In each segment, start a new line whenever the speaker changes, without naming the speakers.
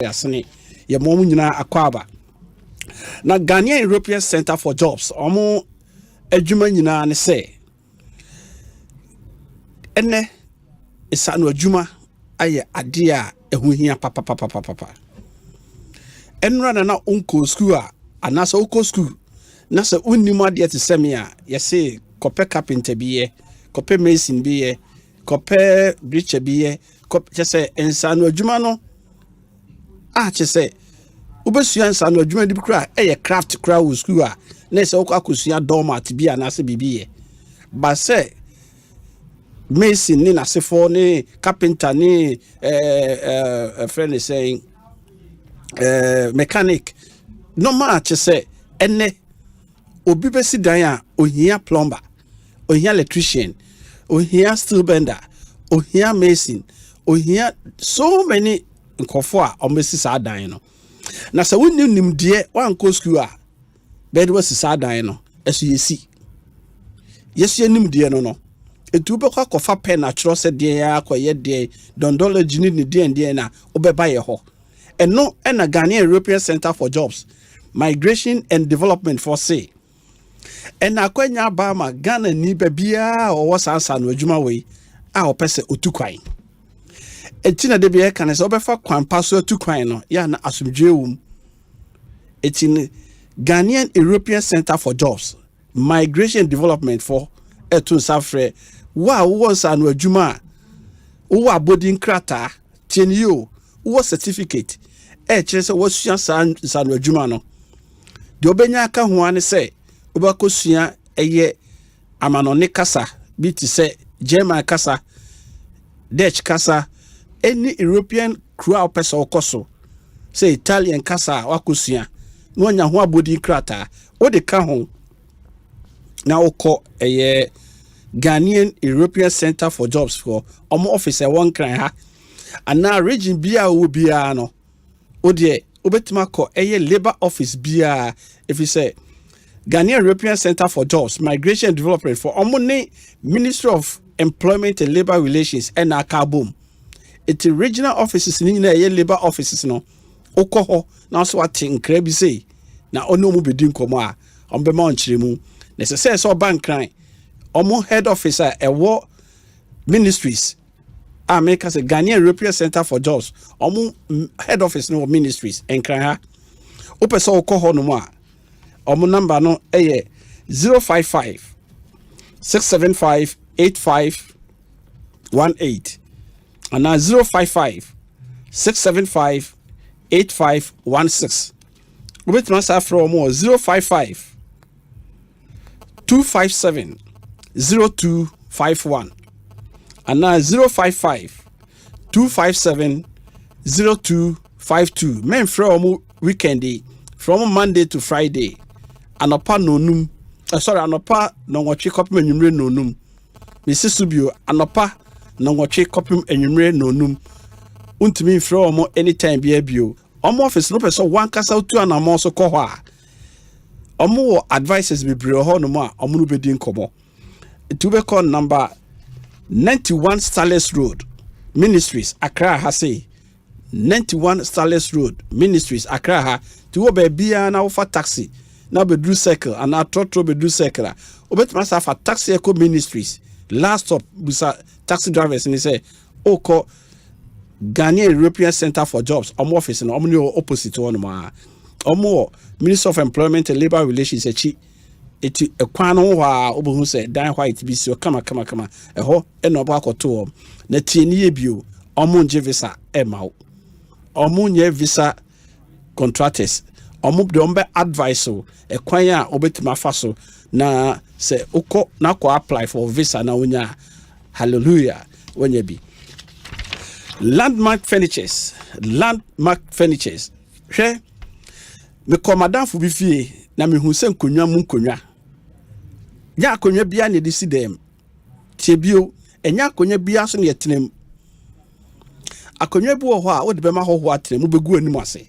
yasene ye mo nyina akwaba na Ghanaian European Center for Jobs omo adwuma nyina ne se ene isanu adwuma aye ade a ehuhia papa enra na onko school a anasa onko school na se unnim ade te seme a yese kope carpenter biye kope mason biye kope breacher biye kope se ensanu adwuma no chese ubesua ensanu adwuma di kra craft kra wo school a na se akosua doormat bia na se bibiye ba se mason ni na sefo ni carpenter ni friend is saying mechanic no ma chese ene obi besi dan a ohia plumber ohia electrician ohia steel bender ohia mason ohia so many nkofo a omesi sa dan no na se wonnim nimde wanko school a bed was sa dan no eso yesi yesu nimde no etu be kwa kofa pen na tro se de ya akoye de dondology ni de na obeba ye ho eno na Ghanaian European Center for Jobs Migration and Development for say ena akwanya ba ma Ghana ni bia o wasansa no adwuma we a opese otukwan etina de bia kan se obefa kwan paso otukwan no ya na asumdwewum etin Ghanaian European Center for Jobs Migration and Development for etun safre wa wonsa no adwuma wo abodin krata tienio wo certificate kire se wo sua sa no adwuma no de obenya aka ho ane se obakosua amanone kasa bi ti se German kasa Dutch kasa any European crowd person okoso say Italian kasa wakosua no nya ho abodin krata wo de ka ho na okọ Ghanaian European Center for Jobs for omo office one kran ha ana region bia wo bia no o de obetima ko labor office bia if you say Ghanaian European Center for Jobs Migration and Development for omo ne Ministry of Employment and Labor Relations and akabom it regional offices ni na labor offices no okoho na so atin kra bi sei na ono mu bedi nkomo a ombema onchiremu necessary so bank kran omo head officer ewo ministries America say Ghanaian European Center for Jobs omo head office no ministries enkran ha opese okoho no mu a omo number no 055 675 8518 and 055 675 8516 wait masa from 055 257 0251 and 055 257 0252 men from weekend from Monday to Friday anopa nonum anopa no watch copy enwumre nonum Mrs. Subio anopa no watch copy enwumre nonum untimi from anytime bio omo office no person one kasa otu anamo so ko ho a omo advices be bre ho no ma omo no bedi nkomo to be call number 91 Starless Road Ministries Accra ha say 91 Starless Road Ministries Accra ha to oba bia na offer taxi na bedru circle and na trotro bedru circle obetima sa fa taxi eco ministries last stop busa taxi drivers ni say oko Ghanaian European Center for Jobs omo office no omo opposite one ma omo Minister of Employment and Labor Relations echi eti ekwano wa obohu se dan white bi si kama eho eno obo akoto na tieni ebio omo nje visa emaw omo nye visa contractors omo de ombe advice ekwan a obetima faso na se ukọ na ko apply for visa na unya hallelujah wonya bi landmark furnitures hwe me komadanfo bi fie na me hu se nkonwa mu nkonwa ya akonwa bia ne disi dem tiebio enya akonwa bia so ne yetenem akonwa bi wo ho a wo de bema ho atenem wo begu anim ase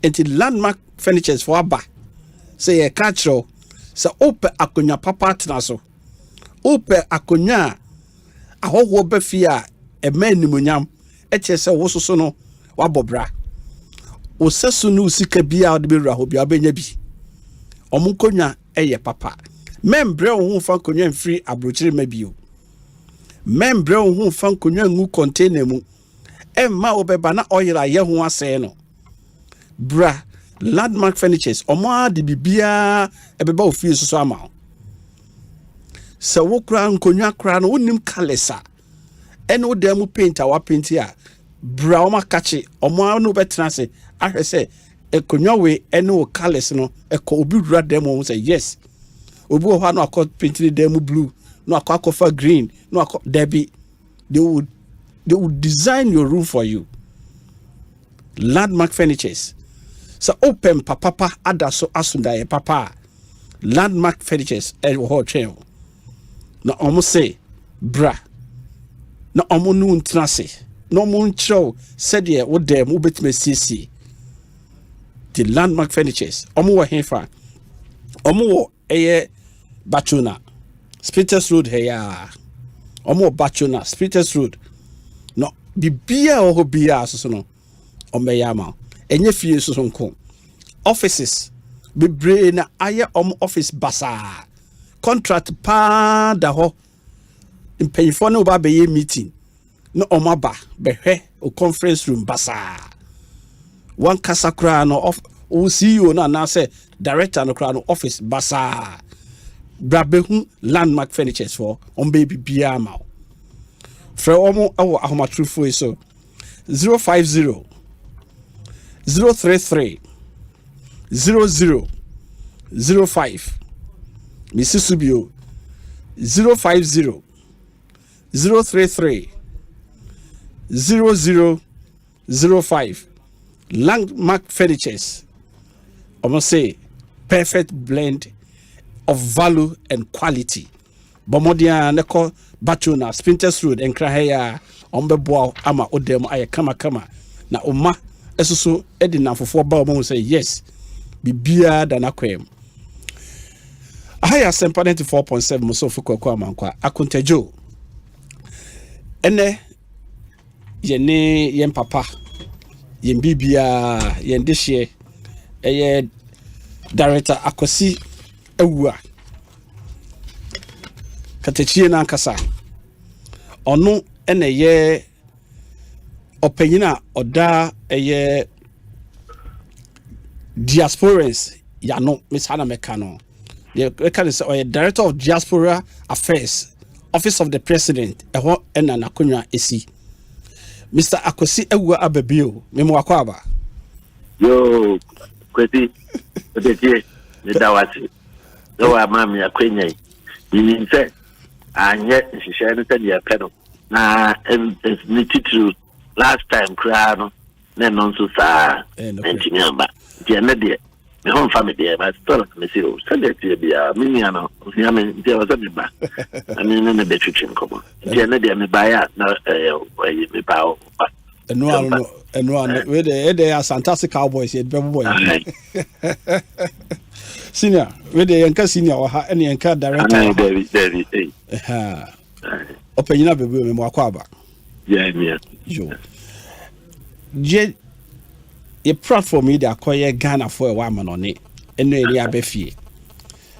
enti landmark furnitures for aba say ye catcho say ope akonwa papa atena so ope akonwa ahoho ba fie a ema animonyam eche se wo soso no wabobra osesu no sika bia de bewura ho bia obenya bi omunkonya eye papa membre wo fa konwa mfiri Abrokyire mabio membre wo fa konwa ngu container mu emma obeba na oil aye ho ase no bra Landmark Furnitures omo de bibia ebeba ofie so ama se wo kra nkonwa kra no wonim kalesa ene wo dem paint awa paint a bra o makachi omo no betra se ahwe se ekonwa we ene wo colors no eko obi dura dem wo say yes obi wo ha no akọ paint dem blue no akọ green no akọ debi they would design your room for you. Landmark Furnitures so open papa adaso asunda papa Landmark Furnitures ho twem na omo say bra na omo nu ntrase na omo nchro said ye wo dem wo betime sisi the Landmark Furnitures omo wo hefa omo wo eye Bachuna Spitters Road heya omo Bachuna Spitters Road no bibia o bia so no omeyama enye fie so nko offices bebre na aye office basa contract pa da ho impanyfo na oba be meeting no omaba behwe o conference room basa one kasakra no of o CEO na say director no kra no office basa brabehu Landmark Furnitures for on baby bia ma fra omo awo ahomatrufo so 050 033 0005 Mississippi 050 033 0005 Landmark Furnitures almost say perfect blend of value and quality bomodia neko Bachuna Spitters Road enkra heya ombebo ama odem aye kama na oma esoso edina fofo ba omo say yes bibia da nakwem Asempa 94.7 muso Kwaku Amankwatia akontajo ene yene yen papa yen bibia yen dehye eye director akosi awua katechie na nkasa ono ene ye opanyina oda eye diasporans ya no misana mekano the director of Diaspora Affairs Office of the President eho ena nakonwa esi Mr. Akosi Awua Ababio memo akwaba
yo kweti odete ne dawati no amami akwenya yi nse anye nhihye ne tadi apeno na ni titru last time kra no ne no so sa engineer ba die ne de me home family e ba store me see o send tie bia me nia no nia me die wa sabi ba ani ne be twitwi Nkomo die ne de me ba ya na me ba o
no we the fantastic Cowboys e be boy senior we the yanka senior wa ha ene yanka director
David
opanyina bebe me akwaba
yeah
yo je a platform ida akoye Ghana for a woman on it eno eri abefie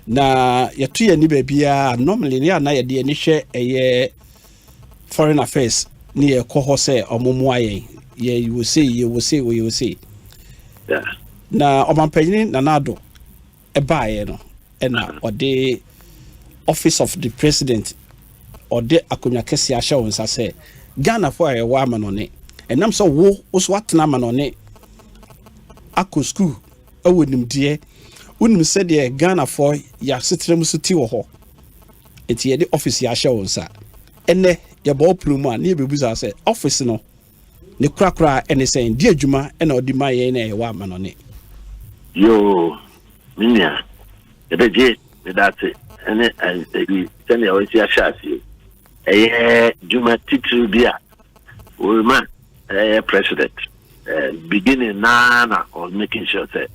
na yetu ye ni bebia normally ni na ye de ni hwe eye foreign affairs ni ye koho se omomo ayen ye you will say
yeah
na omampanyini na nado ebaye no ena ode office of the president ode akonya kese ahye wonsa se Ghana for a woman on it enam so wo so atena man on it akọ school awonim die wonim se de Ghana for ya setrem so ti wo ho enti ye de office ya hye wonsa ene ye ba oplumu a ne bebuza se office no ne krakra ene se ndi adwuma ena odi ma ye na ye wa ma no ne
yo minia ebejeedate ene ebi tene o si ashasi juma titru bia o ma president beginning na or making sure that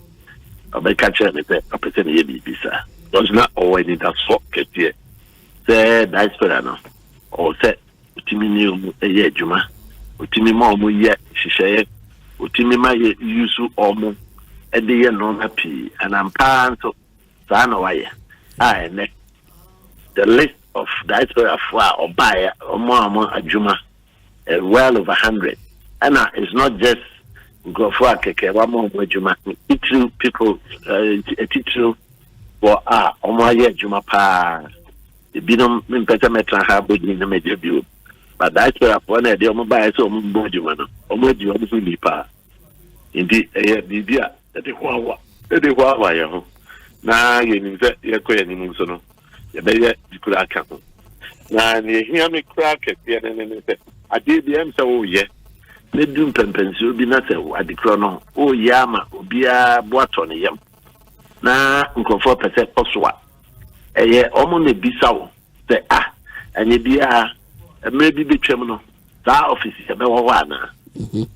I catch me the opportunity bisa does not always need that so ketie say diaspora no or say utimi ni juma utimi mo ye hihye utimima ye yusu omo ede ye no happy and am panto sana waye ne the list of diaspora for obaya omo adwuma well over 100 and it's not just go for keke wa mo adwuma two people teacher for omo ye adwuma pa binom mpeta metra ha bodi na medebio but diaspora for na de omo baya so omo adwuma no omo adwuma omo so lipa indi bibia de kwa ya ho na ye ni se ye ko ye ni mu so no ye be ye dikura aka ho na ne hia me kura ka tie ne se ade bi am se wo ye ne dum pempensi obi na se adikura no o ye ama obi a boato ne yam na nkofo pese poswa eye omo ne bisa wo se anye bia emre bi betwam no za office se be wo ana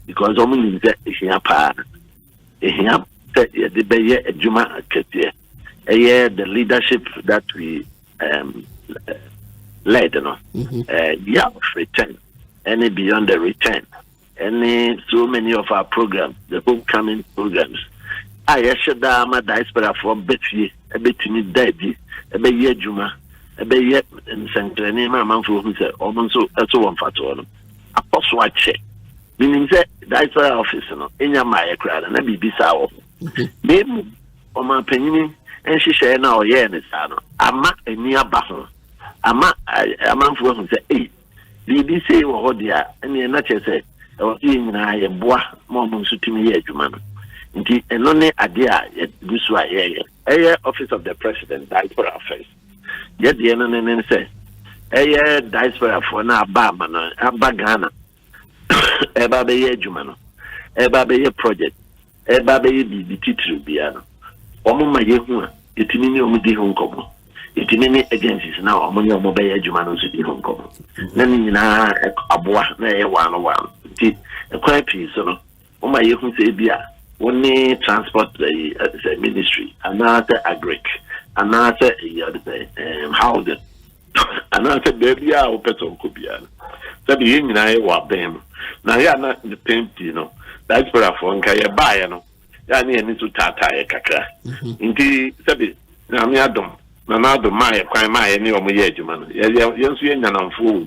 because omo ni se hia pa hia the beye adwuma ketie the leadership that we led no return any beyond the return any so many of our programs the homecoming programs ayeshada ma diaspora from betie ebetimi dadi ebeye adwuma ebeye nsentrene ma manfo hu se omonso eso wonfato no apostle ache meaning say diaspora office no enya ma ye kra na bibisa wo Nemu oma penyini enhihye na oye ne sa no ama ani aba ho ama amanfo hu se bibi sei wo hodia ene na chese e wo nyina ye boa mo mo nsutimi ye adwuma no nti eno ne ade a gusu a ye office of the president diaspora affairs ye de eno ne se diaspora for na aba ma no aba Ghana eba be ye adwuma no eba be ye project eba be bi titru bia no omo ma ye hu a etimi ni omo di hu nkomo etimi ni agencies na omo ni omo be ye adwuma no so di hu nkomo na ni nyina aboa na ye wano ti ekwan pi so no o ma ye hu se bia woni transport ministry another agric another housing another baby a o peton ko bia so bi ye nyina ye wa bem na ya na the tempi no diaspora for nka ye bae no ya ne ni so tata ye kakra nti sabi na me adom na adom ma ye kwan ma ye ne omo ye adwuma no ye nso ye nyanamfo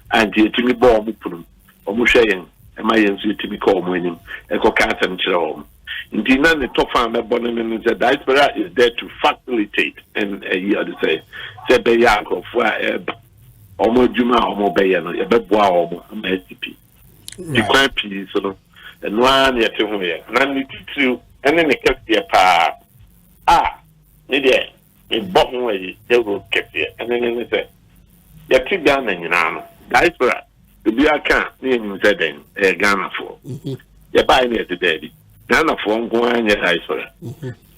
anti etimi bo omo punu omo hwe yen e ma ye nso etimi ko omo enim e ko ka atam kire omo nti na ne tofa me bo ne the diaspora is there to facilitate and you say be ya ko fo omo adwuma omo be ye no ye be boa omo ma SCP di kwan pi so no no one yet to here. None to any kept here pa. Ne there, a bottom way they will kept here. And then they say, you're too down in your diaspora. To be a can't near you said then, a Ghana for. You're buying it today. Ghana for going your diaspora.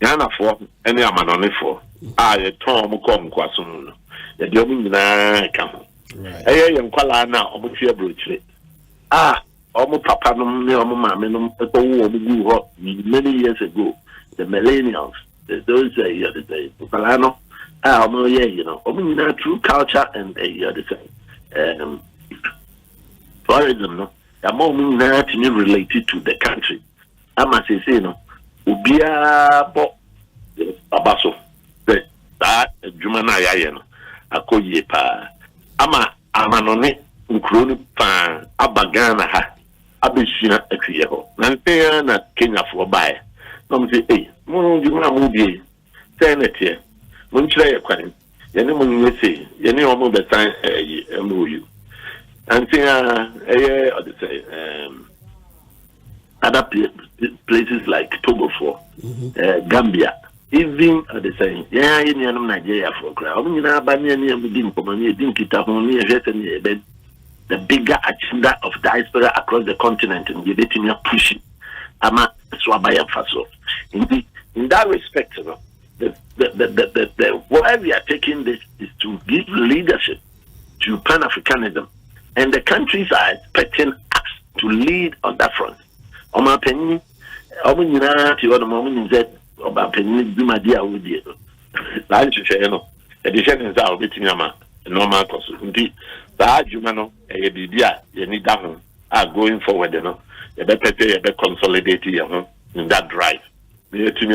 Ghana for any man on it for. You Tom come Quasun. The Domin come. I am Kuala now, almost your Abrokyie. Omo papa no ne omo mama no go many years ago the millennials those the palano omo omo nyina true culture and tourism no omo nyina to related to the country ama say no obia bo abaso that adwuma na ya no akoyie pa ama amanone nkuro pa abagana ha abeshina atwiye ho nanpe na Kenya for bae no me say mo ndimuna mo bie tenete mo nkyere ye kwan ye ne mo nyese ye ne omo betan MOU antia other say other places like Togo for Gambia even the same in Nigeria for crowd the bigger agenda of diaspora across the continent and give it in your pushing ama swabaya faso in that respect the why we are taking this is to give leadership to Pan-Africanism, and the countries are expecting us to lead on that front. Oma penny nyina ti ono mo nze oba penny duma dia wodi no la nchwe no edition nza obetimi ama normal course ndi saa adwuma no bibia ye ni da ho are going forward, you better consolidate in that drive. Let me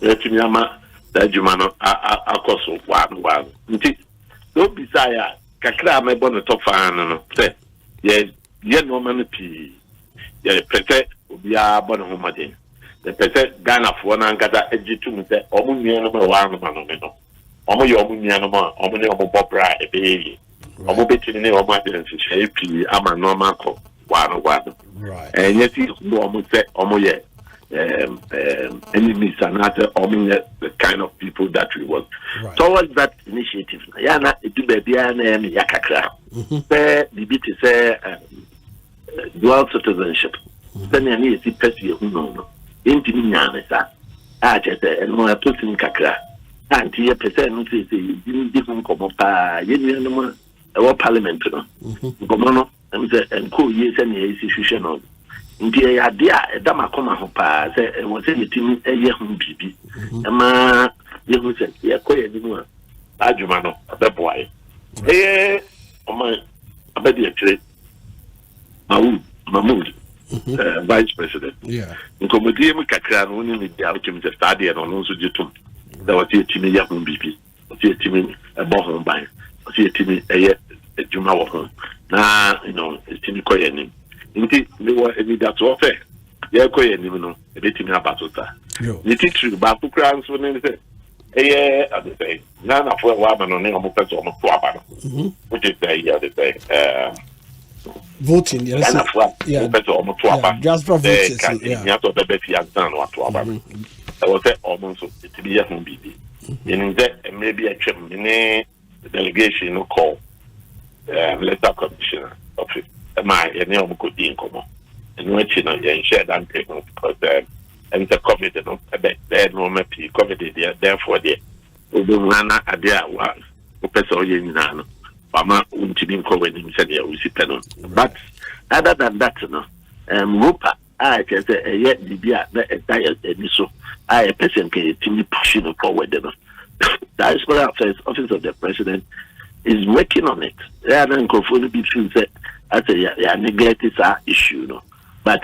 that Jumano Akoso one. Don't be sire, Kakra, my bonnet top fan, say, yes, no man P. Yeah, protect Ubia Bonhomadin. The protect Ghana for one and gather a G2 say, Omuniano, one man, Omuniano, Omunio Bobra, a baby. Omobetin, Omadin, Shape, Ama Normal, one.
Right.
And yet, he's almost said, Omoye. Enemies and other the kind of people that we want. Right. Towards that initiative, Yana, it will be an Yakakra. The bit is dual citizenship. Then I need to press you no. Intimina, and more put in Kakra. And here, present is different Nkomo, our parliament. Nkomo, and cool years and institutional. Nti adia edama koma ho pa se wo se yetimi eye ho bibi ma ye hu se ye koye ni mu adwuma no abeboae oma abedi akire Mahmoud vice president Nkomo die mu kakra no ni ni dia otim se stade no no so jitum da wo se yetimi ye ho bibi wo se yetimi ebo ho ban wo se yetimi eye adwuma wo ho na yetimi koye ni nti me wa emi that offer ye ko ye nim no e betimi abatota ni titru ba kukra nso ne se ade na fo wa ba no ne o mo peso o mo to aba no which is the
voting
na fo o peso o mo to aba
Diaspora voting
ya to be fi ansan no to aba e wo se o mo nso itibi ye ho bibi yin ze maybe a twem ne delegation no call letter commissioner office my name could be Nkomo. And which you share that because and the COVID no there no maybe COVID therefore there Ubunana Adia was Professor Yin Pama Untimin Coven himself we sit on. But other than that, Rupa I can say yet the diet so I person can pushing forward. Diaspora Affairs Office of the President is working on it. There are no be said as a neglected issue, but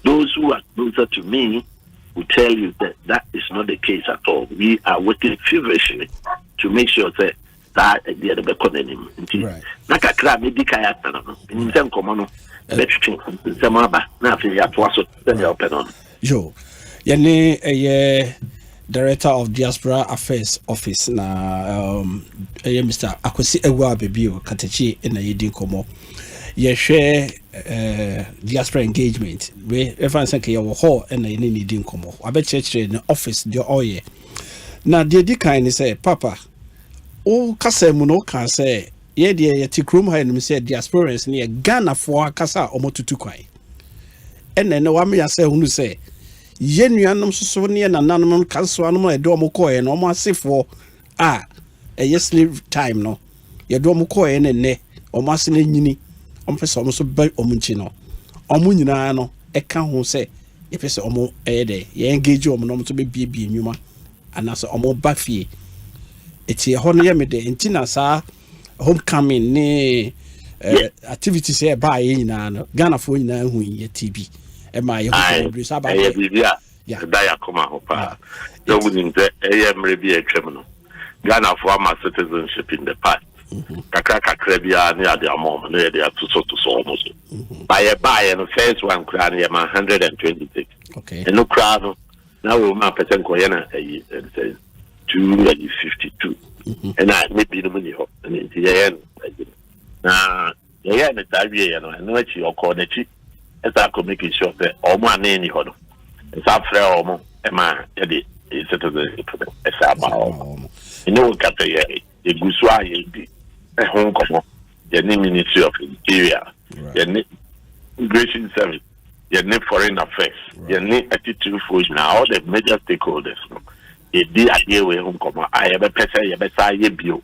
those who are closer to me will tell you that is not the case at all. We are working feverishly to make sure that the other economy. Right. Nakakra medical in some common.
Yo, Yane Director of Diaspora Affairs Office na Mr. Akwesi Ewa Bebio Katechi in the Nkomo. Ye share diaspora engagement. We reference ke your hall and the Nkomo. I bet church in the office the oye. Na the kind say Papa. O kasa mu no kan say ye de ti krom ha no say diasporans ne Ghana for kasa omotutu kwai. Ene ne wa me ya say hunu say ye nuanom soso ne nananom kanso anom e do omokoye no omo asefo slave time no ye do omokoye ne omo ase na nyini omo pese omo so ba omo nchi no omo nyina no e ka ho say ye pese omo de ye engage omo no omo so be bie nwuma anaso omo ba fie eti ho no ye me de ntina sa homecoming ne activities e ba ye nyina no Ghana fo nyina hu ye TB e ma ye ho be sa ba
yeah da come hopa no wouldn't mrebi etwem no Ghana for our citizenship in the past kakra bia ne ade amom no ye dey to so almost by the first one kra ne 126
okay
and no kra no now we ma percent ko ye na 252 and I maybe no money ho and it ye na ye na tawie ye no no achi okonachi esa ko make sure that all man any ho no esa frɛ omo e ma ye dey citizenship esa ba omo ino kata ye egusu aye bi hong Kong, the Ministry of Interior, the Immigration Service, the Foreign Affairs, the attitude for now all the major stakeholders. If they are here with Hong Kong, I have a person, you better say you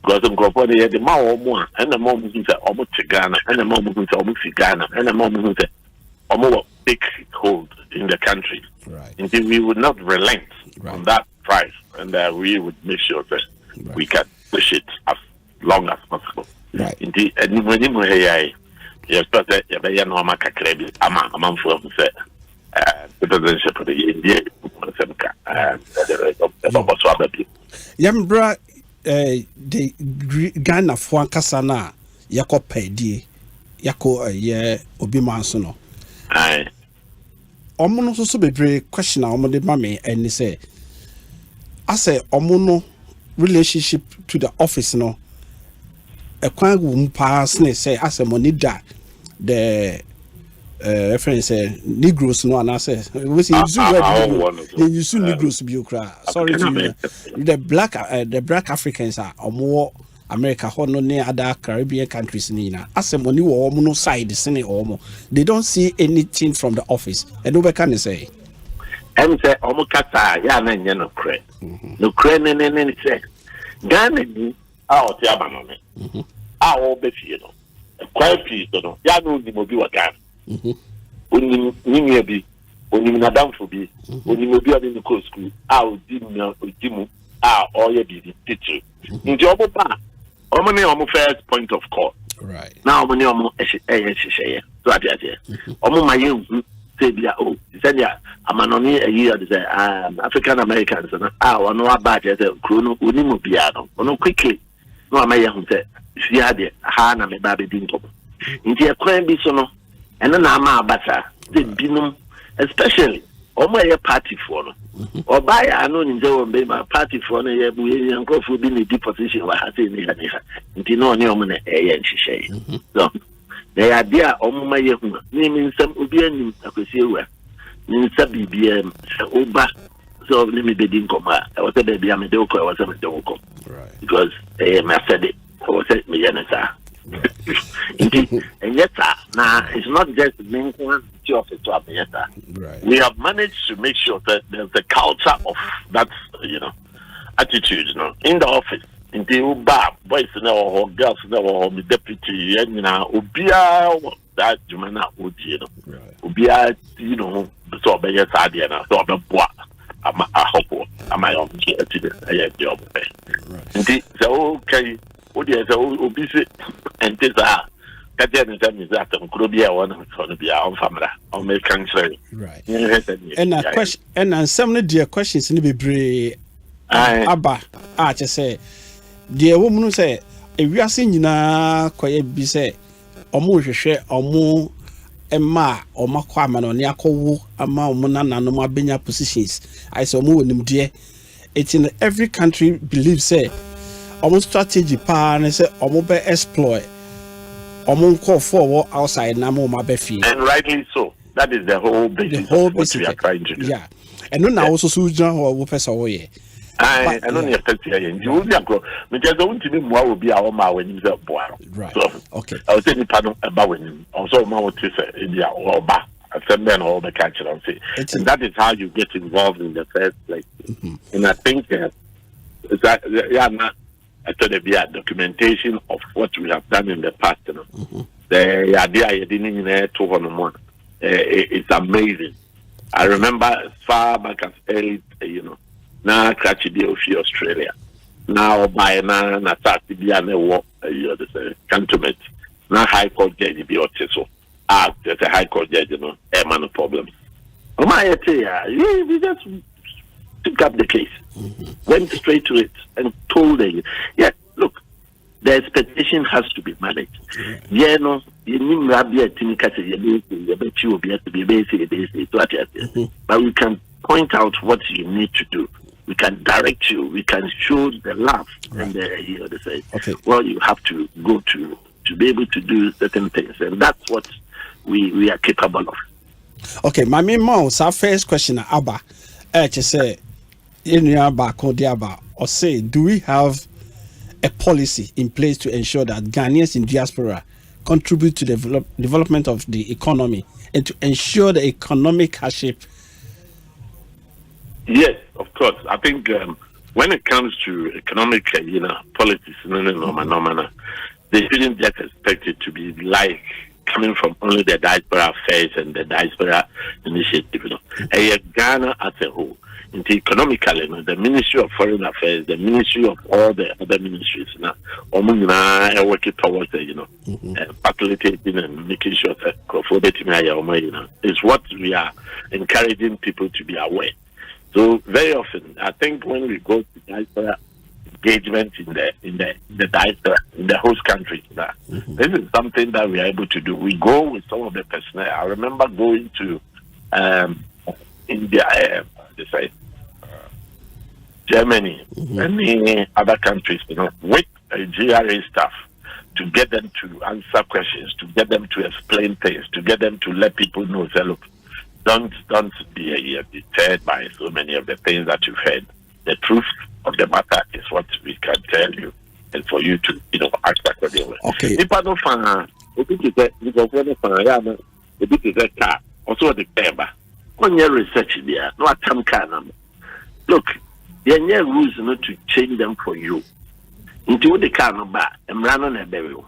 because I'm going to the more and the more moving to almost Ghana, and the more moving to almost Ghana, and the more moving to almost take hold in the country.
Right.
Indeed, we would not relent on that price, and we would make sure that we can push it as long as possible.
Right.
Indeed, and when you yes, but you may know my cacrebi, a month from citizenship of the India,
Yambra, the Ghana for Cassana, Yako Pedi, Yako, Obi Mansono.
Aye.
Omono so be very question omo de mame and say I say omono relationship to the office no a kwan wum pass ne say as a money da the reference Negroes no and I say we see you see Negroes be sorry to you the black Africans are more America ho no ne other Caribbean countries nina as money wo omo no side sene omo they don't see anything from the office and we can say
and say omo kata ya na nye no kre no kre ne say Ghana ni a o ti abano me a o be fie no quite please no ya no ni mo bi wa Ghana oni ni bi oni na damfo bi oni mo bi ade ni ko school a o di mu a o ye bi teacher nti obo pa omo first point of call.
Right.
Now omo sheye. So atiaje. Omo maye say bia oh, say dia amanoni ayi say African Americans na ono abaje say kro oni mo bia no. Ono quickly no amaye hu say fia de ha na me ba be din top. Nti e kwan bi so no eno na ama abata the binum especially omo ye party for no. Oba ya no nje wo be ma party for no ye bu ye nkofo bi ni deep position wa ha say ni ha nti no ne omo na ye nhihye so they are there omo ma ye hu ni mi nsam obi anim akwesi ewa ni nsa bibia oba so ni mi be din koma I was there bia me de ko I was me de ko right because me said it I was me yenasa and yes, now it's not just main one office to have right. We have managed to make sure that there's a culture of that, attitude, in the office. In the boys or girls or the deputy, ubia that jumana udi, ubia, so be yes idea, so be bois. I hope am I on the job. Indeed, so okay. What is obese and this are that Krobia one for be our family or make country.
Right. And a question and some dear questions in the be Abba. I just say, dear woman who say, if we are seeing quiet be say, or more share or more Emma or Makwaman or Yako, Ama Monana, no more benya positions. I saw more them dear. It's in every country believe say. Almost strategy pa and say almost be exploit almost call forward outside na mo ma be fee
and rightly so that is the whole basis of what we are trying to do
yeah and no also so John or person we
I don't expect here you will be agro me just don't to be more will be our ma when you say boy
right
so
okay
I was saying pardon about when also ma what to say in their oba assembly and all the catch and say and that is how you get involved in the first place and I think that not I thought there'd be a documentation of what we have done in the past. The idea you didn't even 201. It's amazing. I remember as far back as early, now catch the Australia. Now by now, na start to be a cantonment. Now High Court judge be so. There's a High Court judge, man problems. We just took up the case, went straight to it, and told them, yeah, look, the expectation has to be managed. Yeah, no, you need to be a but we can point out what you need to do. We can direct you. We can show the love and they say, okay, well, you have to go to be able to do certain things, and that's what we are capable of.
Okay, my main mouse, our first question, Abba, say. Or say, do we have a policy in place to ensure that Ghanaians in diaspora contribute to the development of the economy and to ensure the economic hardship?
Yes, of course. I think when it comes to economic, politics, they shouldn't just expect it to be like coming from only the diaspora affairs and the diaspora initiative. Ghana as a whole. In economically, the Ministry of Foreign Affairs, the Ministry of all the other ministries, now, working towards, facilitating and making sure that is what we are encouraging people to be aware. So very often, I think when we go to diaspora engagement in the diaspora, in the host country, this is something that we are able to do. We go with some of the personnel. I remember going to India, Germany, and other countries, with GRA staff to get them to answer questions, to get them to explain things, to get them to let people know, say, look, don't be deterred by so many of the things that you've heard. The truth of the matter is what we can tell you, and for you to, act accordingly.
Okay.
Also the paper. On your research there, no attempt can. Look, there are rules not to change them for you. Into the car number and run on a burial.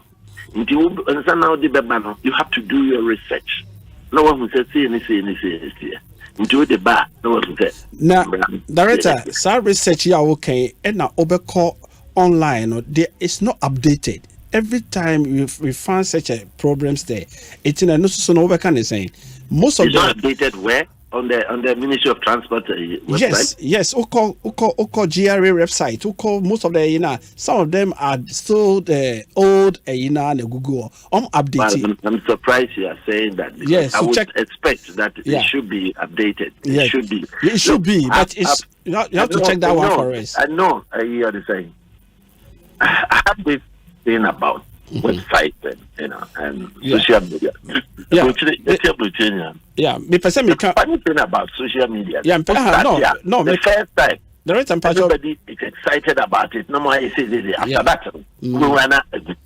Into now the babano, you have to do your research. No one who says anything. Into the bar, no one who says.
Now, director, some research here okay, and now overcall online, there is not updated. Every time we find such a problems there, it's in a no so no can saying most of
them not updated where on the Ministry of Transport website.
Yes. Oko GRA website. Oko most of the some of them are still the old the Google updated.
Well, I'm surprised you are saying that.
Yes,
I would expect that it should be updated. It should be.
It should be, but it's you have to check that one for us.
I know. I hear the saying. I have this thing about websites and social media.
Me person me can.
Funny thing about social media.
No.
The first time,
everybody
is excited about it. No more after that. We were not.
Updated.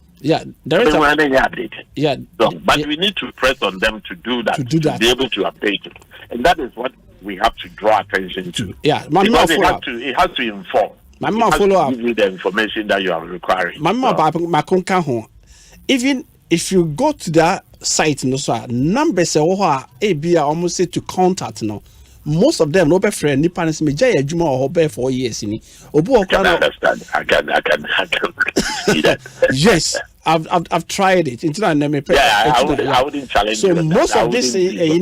But we need to press on them to do that. To be able to update it, and that is what we have to draw attention to. Because it has to inform.
My mom follow up.
Give you the information that you are requiring.
Even if you go to that site, numbers almost say to contact most of them no be friend ni parents me jay adwuma or be 4 years ni obu
I can understand. I can see that.
Yes, I've tried it.
I wouldn't challenge
so
you.
So most of this
you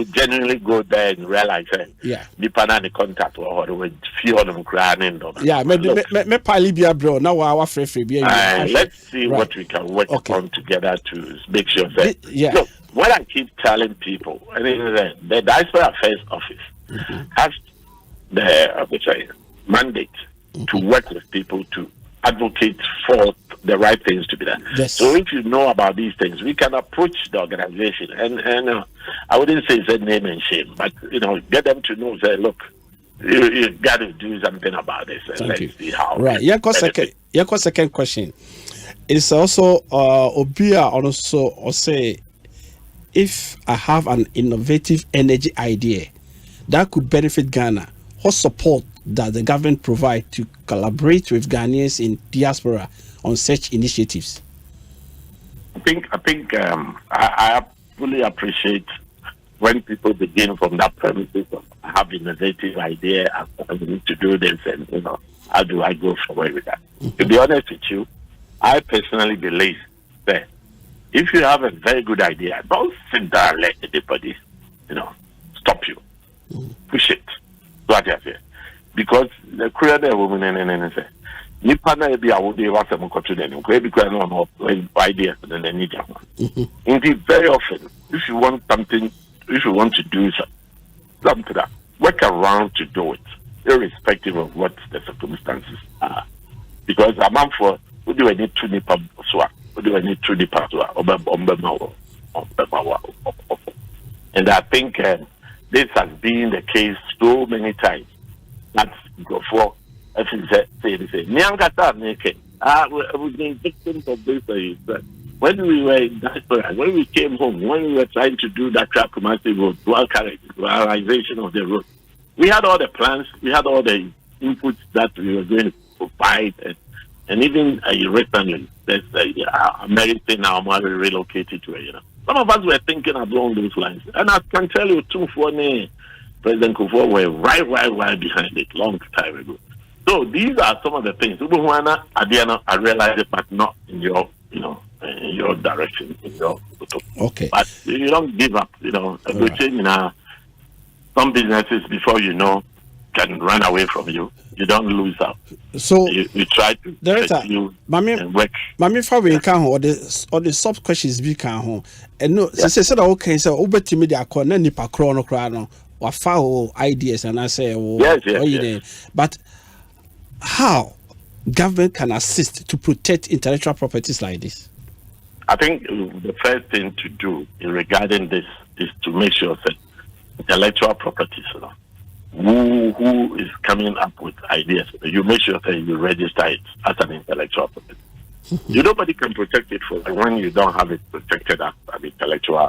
genuinely go there and realize the panani contact or few of them crying.
Me palibia bro now our free
let's see what we can work on together to make sure that look, what I keep telling people, I mean, the Diaspora Affairs Office has the mandate to work with people to advocate for the right things to be done.
Yes.
So if you know about these things, we can approach the organization and I wouldn't say it's a name and shame, but get them to know, say, look, you got to do something about this. And let's see how.
Right. Second question. It's also Obia also say, if I have an innovative energy idea that could benefit Ghana, what support does the government provide to collaborate with Ghanaians in diaspora on such initiatives?
I think I fully appreciate when people begin from that premises of having an innovative idea and we need to do this and how do I go forward with that? To be honest with you, I personally believe that if you have a very good idea, don't sit there and let anybody, stop you. Push it. What I say. Because the creator woman and say, Nipana be a would be what I'm going to do. Because I know ideas and then need them. Indeed, very often, if you want something, if you want to do something, work around to do it, irrespective of what the circumstances are. Because a man for who do I need to nip up swap? What do I need to depart? And I think this has been the case so many times. That's for if you say we've been victims of this. When we were in diaspora, when we came home, when we were trying to do that Kumasi road, dual realization of the road, we had all the plans, we had all the inputs that we were going to provide, and even recently, there's American now relocated to some of us were thinking along those lines. And I can tell you, President Kufuor were right behind it long time ago. So these are some of the things. I realize it, but not in your, in your direction, in your.
Okay.
But you don't give up, some businesses before can run away from you. You don't lose out.
So
you try to pursue and work.
Mami Fabi can or the sub questions be can home. And no, so said okay, so over to me the corner nipa chrono or foul ideas and I say,
yes.
But how government can assist to protect intellectual properties like this?
I think the first thing to do in regarding this is to make sure that intellectual properties, who is coming up with ideas, you make sure that you register it as an intellectual property. Nobody can protect it for when you don't have it protected as an intellectual.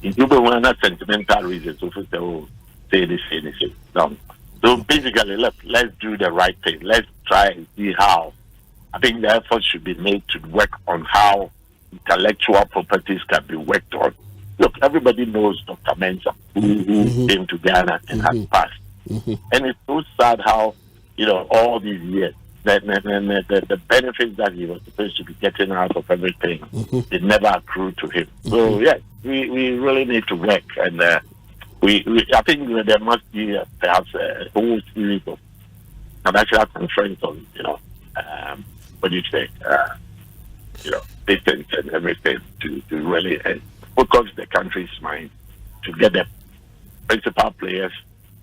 You don't have sentimental reasons to say this. No. So basically, let's do the right thing. Let's try and see how. I think the effort should be made to work on how intellectual properties can be worked on. Look, everybody knows Dr. Mensah, who came to Ghana and has passed. And it's so sad how, all these years, the benefits that he was supposed to be getting out of everything, it never accrued to him. So, yes, we really need to work. And I think there must be perhaps a whole series of national conference on, what do you say, patents and everything to really focus the country's mind to get the principal players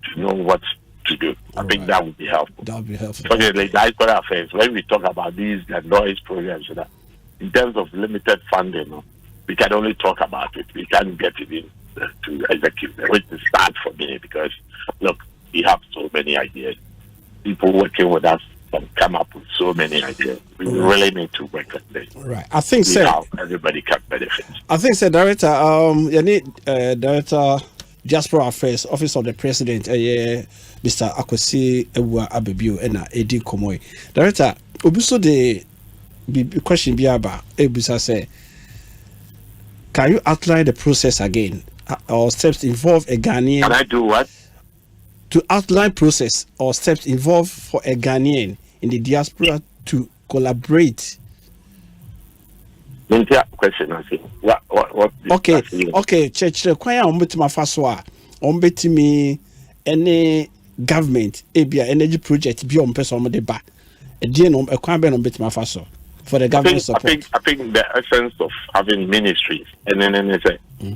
to know what to do. I think that would be helpful.
That would be helpful.
Because Diaspora affairs, when we talk about these noise programs, in terms of limited funding, we can only talk about it. We can't get it in to execute it, which is sad for me because, look, we have so many ideas. People working with us can come up with so many ideas. We really need to work on this.
Right. I think so.
How everybody can benefit.
I think so, Director. You need Director Diaspora Affairs, Office of the President, Mr. Akwesi Ewa Abebio, and Edi Nkomo. Director, obiso the question be about Ebusa say, can you outline the process again or steps involve a Ghanaian?
Can I do what?
To outline process or steps involved for a Ghanaian in the diaspora to collaborate.
Question I think. What
Okay, church require ombetima faswa ombetimi any government energy project be on person on the back. A no ekwan be ombetima faso for the government support.
I think the essence of having ministries and then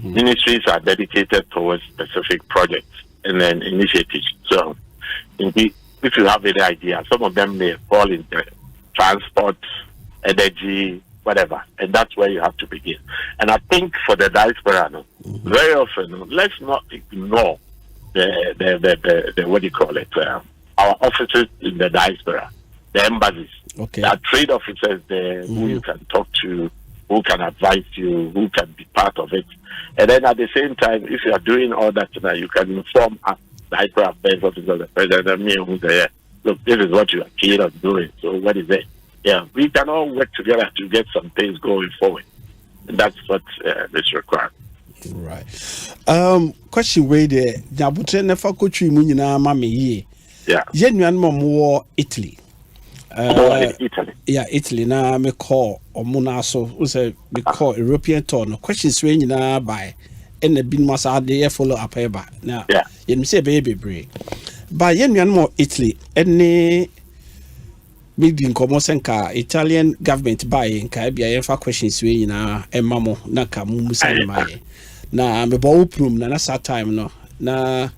ministries are dedicated towards specific projects and then initiatives. So indeed, if you have any idea, some of them may fall into transport, energy, whatever, and that's where you have to begin. And I think for the diaspora, very often, let's not ignore the what do you call it? Our officers in the diaspora, the embassies, there are trade officers there who you can talk to, who can advise you, who can be part of it. And then at the same time, if you are doing all that, you can inform diaspora affairs officer, the president, and me who's there. Look, this is what you are keen on doing. So what is it? Yeah, we can all work together to get some things going forward. And that's what this requires.
Right. Question way there. Nyabutre nefa kochu mu nyina ma me ye.
Yeah.
Ye nuan mo Italy.
Italy.
Yeah, Italy na me call omuna so we say me call European tour no questions we nyina by and the bin masa dey follow up eba. Now,
yeah.
You say baby. But ye nuan mo Italy any maybe Nkomo senka Italian government buy nka bia yenfa questions we nyina emamo na ka mu musa mai na me bo prum na that time no na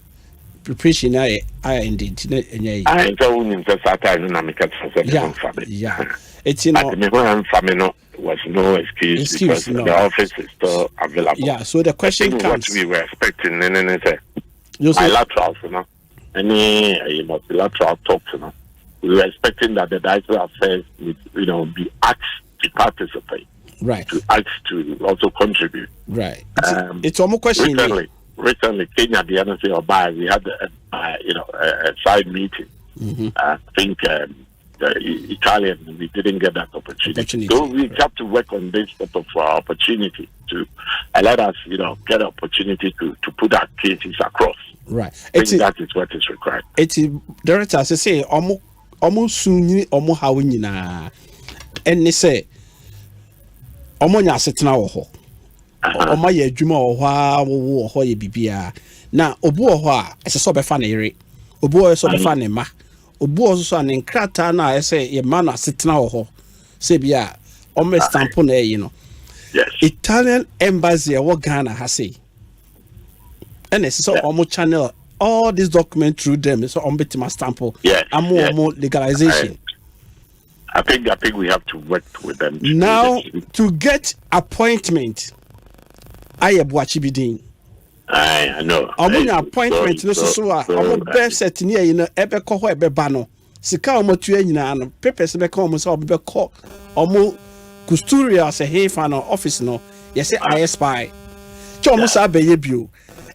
preparation I indeed enye
I don't in that time na me ka
yeah it's no
me when family no was no excuse because the office is still available.
Yeah, so the question comes,
what we were expecting bilaterals, any multilateral talks, we were expecting that the diaspora affairs would, be asked to participate,
right?
To ask to also contribute,
right? It's almost question.
Recently, Kenya, the NSA or by we had a side meeting. I think the Italian we didn't get that opportunity. So we have to work on this sort of opportunity to let us, get an opportunity to put our cases across.
Right.
I think that is what is required.
It's director say almost soon almost how we na and they say almost nya setena wo ho. Oma ye adwuma wo ho a wo ho ye bibia. Na obu wo ho a ese so be fa na yere. Obu wo so be fa na ma. Obu wo so an nkrata na ese ye ma na setena wo ho. Se bia o stamp na you know.
Yes.
Italian embassy wo Ghana ha say. And it's so almost channel all these documents through them. So on betima stamp.
Yes.
And more legalization.
I think we have to work with them
now to get appointment. I bidin.
I know.
Omunya appointment so omo best set near you know ebe ko ho ebe ba no. Sika omo tu anyina no papers be come so omo be ko omo custodia se hefa no office no. Yes I spy. Chomo sa be ye bio.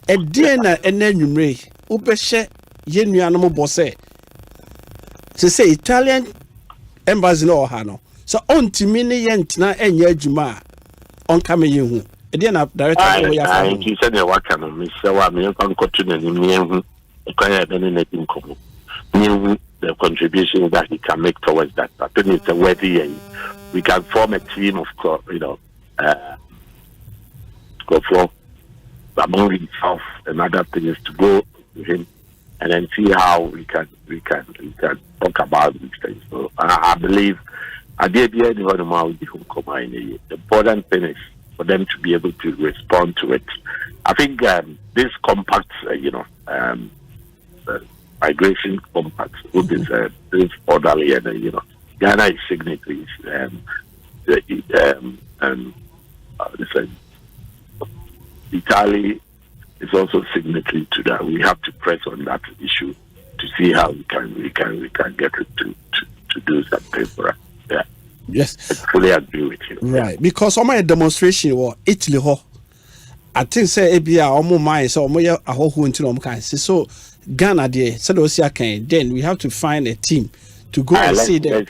E die na enanwumre ubehye ye nuanom bo se Italian embassy no ha no so ontimi ne ye ntina enye adwuma on kame ye hu e die na director we ya fa
you said the work no me say wa me kan kotu na ni me hu e kan ya bene na Nkomo me hu the contribution that he can make towards that. I think it's a worthy we can form a team of go for among himself and other things to go to him and then see how we can talk about these things. So I believe the important thing is for them to be able to respond to it. I think this compact, migration compact, which is this orderly and Ghana is signatories Italy is also signatory to that. We have to press on that issue to see how we can get it to do something for us. Yeah.
Yes.
I fully agree with you.
Right. Yeah. Because on my demonstration was Italy ho. I think say ebia omo mai so omo ye ahohu nti no kan so Ghana there so those can then we have to find a team to go and see them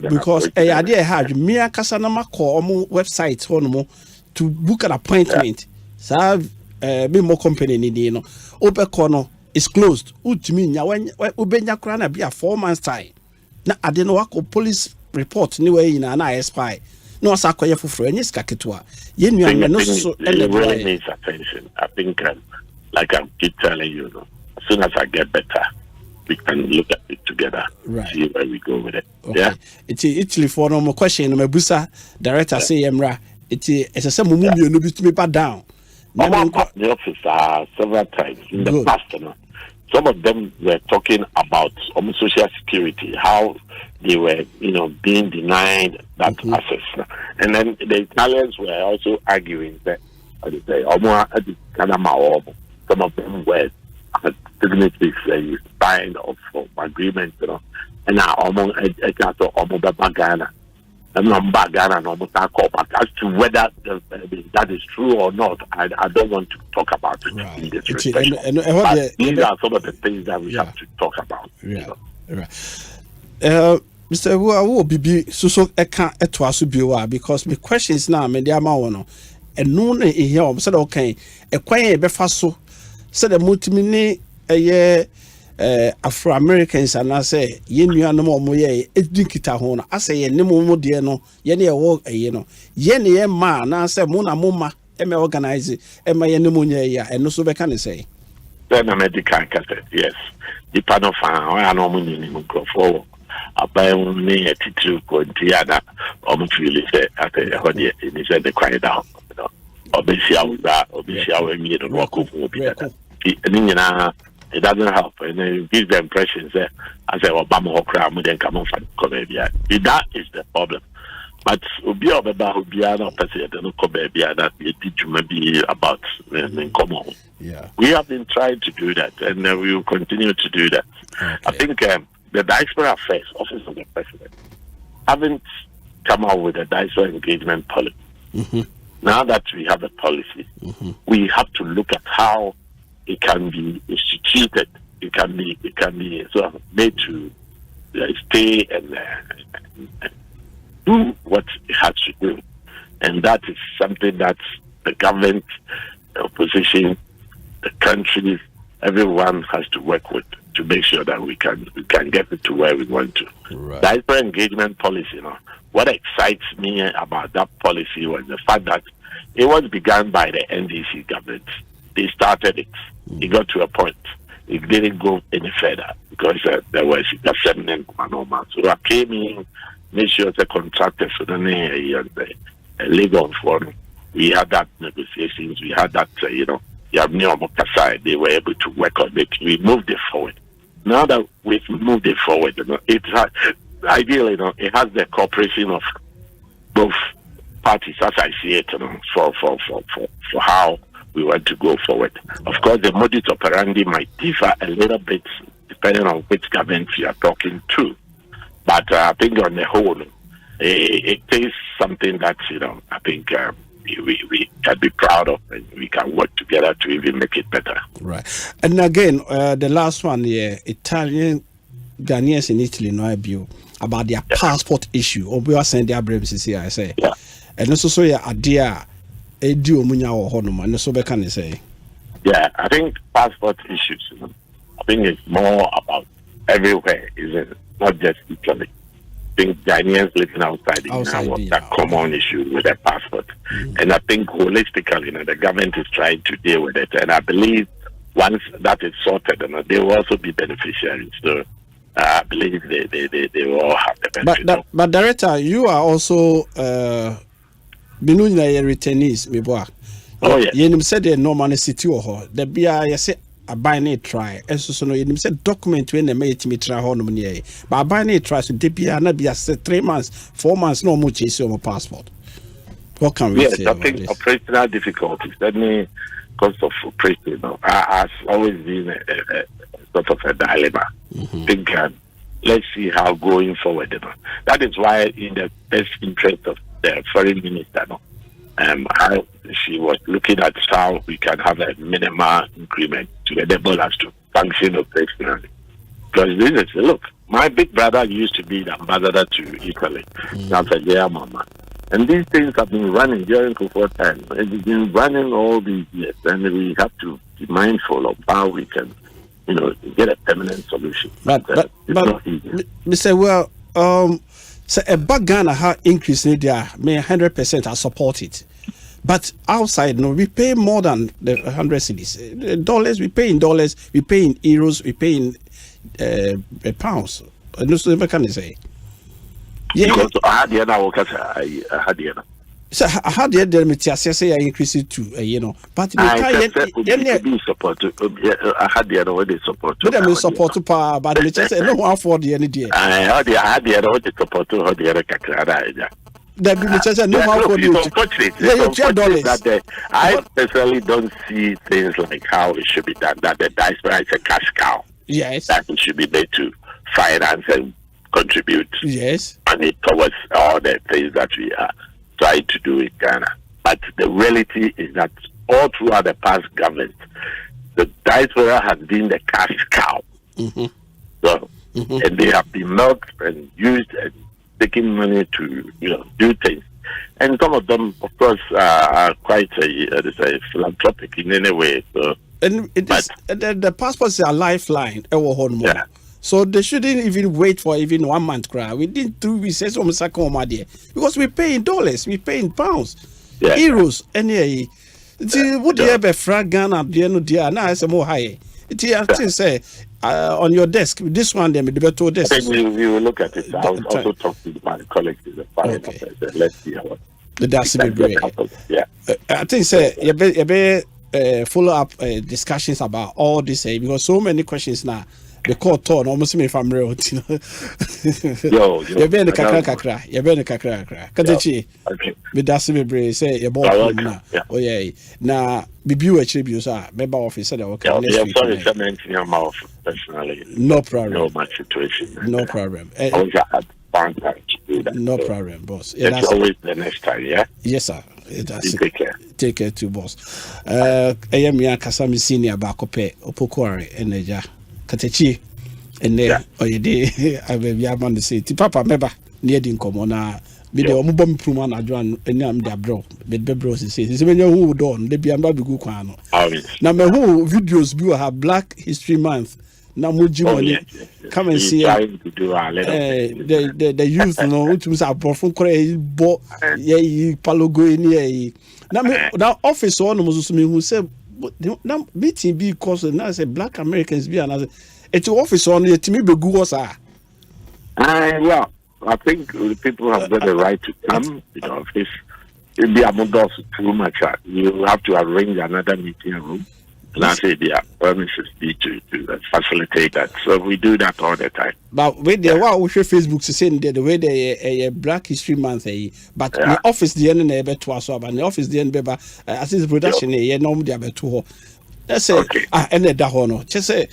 because idea had me akasa na makọ omo website hono to book an appointment. So be more company ni no obekọ no is closed utimi nya ubenya kra na be a 4 months time na ade no wako police report ni we na spy no asa akoye foforo enye sika ketua ye nua no so
really needs attention. I think like I'm keep telling you, as soon as I get better we can look at it together,
right.
See where we go with it.
Okay.
Yeah,
it's Italy for no more question no mebusa director say emra it's a some mumu no be to me back down.
I'm at the office several times in the past. Some of them were talking about social security, how they were, being denied that access. And then the Italians were also arguing that some of them were signatories signed of agreement, and now among Ghana. And almost as to whether that is true or not, I don't want to talk about it in this respect. These are some of the things that we have to talk about.
Yeah. Right. Mr. Who be so eka etwaso biwa because my questions now me dey ama wono enu na ehia said okay ekwan e befa so said the multimini Afro Americans and I say ye nuanom omo ye edinkita ho no ase ye ne mo de no ye ne ye wo ye no ye ne ye ma na say mo na mo ma e me organize e ma ye ne mo nya ya eno so be kan say
then a medical cassette yes the panel fan I no mo ni mo crofo abai mo ni etitu ko ntiada omo feel say ate ho de ni say the quiet down obisia we mi do work for obi that ni nyina it doesn't help, and it gives the impression that as I Obama or crowd, then come on from Comebia. That is the problem. But Ubia Obiano President and Comebia that we teach maybe about Nkomo.
Yeah.
We have been trying to do that, and we will continue to do that. Okay. I think the Diaspora Affairs Office of the President haven't come out with a Diaspora engagement policy. Now that we have a policy, we have to look at how it can be instituted. It can be sort of made to stay and do what it has to do, and that is something that the government, the opposition, the countries, everyone has to work with to make sure that we can get it to where we want to.
Right.
Diaspora engagement policy, what excites me about that policy was the fact that it was begun by the NDC government. They started it. It got to a point. It didn't go any further because there was a settlement. So I came in, made sure the contractors for the legal forum. We had that negotiations. We had that, they were able to work on it. We moved it forward. Now that we've moved it forward, it has, ideally, it has the cooperation of both parties, as I see it, for how we want to go forward. Of course, the modus operandi might differ a little bit depending on which government you are talking to. But I think on the whole, it is something that, I think we can be proud of, and we can work together to even make it better.
Right. And again, the last one here, Italian Ghanaians in Italy know about their passport issue. Or we are sending their braves here, I say.
Yeah.
And also, so yeah, idea, a do munya or honoma, and so can say.
Yeah, I think passport issues, I think it's more about everywhere, isn't it? Not just Italy. I think Ghanaians living outside that common issue with their passport. And I think holistically, the government is trying to deal with it. And I believe once that is sorted, they will also be beneficiaries. So I believe they will all have the benefit.
But Director, you are also Binunya returnees, Miboa.
Oh, yeah.
You said the normal city or the BI say a binary try. And so no, you said document when they made me try on money. But a binary try to DPR not be 3 months, 4 months, no much is your passport. What can we say?
I think operational difficulties. That means cost of operation has always been a sort of a dilemma. I think let's see how going forward. That is why, in the best interest of the foreign minister, how she was looking at how we can have a minimal increment to enable us to function operationally. Because this is, look, my big brother used to be the ambassador to Italy. Now, Mama. And these things have been running during Kufuor time. It's been running all these years, and we have to be mindful of how we can, get a permanent solution. But it's not easy.
Mr. Well, so a bag Ghana ha increase in there, may 100% I support it. But outside, we pay more than the 100 cedis. Dollars, we pay in dollars, we pay in euros, we pay in pounds. And so what can I say?
Yeah. Because I had the
so I had the Metiasia say I increase it to but
I had the other support.
But I support to power, but the Metiasia no one for the any day.
I had the other support to the other Kakara.
The Metiasia no one for the
$2. I personally don't see things like how it should be done, that the diaspora is a cash cow.
Yes.
That it should be made to finance and contribute.
Yes.
And towards all the things that we are trying to do in Ghana. But the reality is that all throughout the past government, the diaspora has been the cash cow. So, and they have been milked and used and taking money to do things. And some of them, of course, are quite philanthropic in any way. So,
and the passports are a lifeline.
Yeah.
So they shouldn't even wait for even 1 month. Within 2 weeks, because we pay in dollars, we pay in pounds, euros, and would you ever frag Ghana? Now it's more high. Say on your desk, this one, then the better desk.
I think we will look at it. I'll also talk to my colleagues in the parliament. Let's see how
that's great.
Yeah,
I think you better follow up discussions about all this because so many questions now. The court torn almost me if I'm real. You've been a kakra. You've been a kakra. Katechi.
Okay.
But that's me brain say you're born now. Oh yeah. Now be tribute, sir. Member officer. Okay.
Sorry, mentioning your mouth personally.
No problem.
No my situation.
No problem. No problem, boss.
It's always the next time, yeah?
Yes, sir.
Take care.
Take care too, boss. I am your Kasami senior Bakope, Opokwari, and Neja. Katechi and there or ye day I will be among the city. Papa member near the Nkomo na Me de omo bom prum na adwan eni am da bro me be bro say me nya hu don de bia mba be gu kwan no na me hu videos bi have Black History Month na moji money come and see
trying to do a little
the youth no to say abofun kore bo ye palogo ni na office on mo so me hu say na meeting be cause na say Black Americans be and it's office on it me be gu us
well, I think the people have got the right to come. You know, if the amount of too much, you have to arrange another meeting room. And I say the permissions need to facilitate that. So we do that all the time.
But with the what we share Facebook to say the way the Black History Month, but the office the end never to us, and the office the end be assist production ye no dey be to. Let's say and that hono. Just say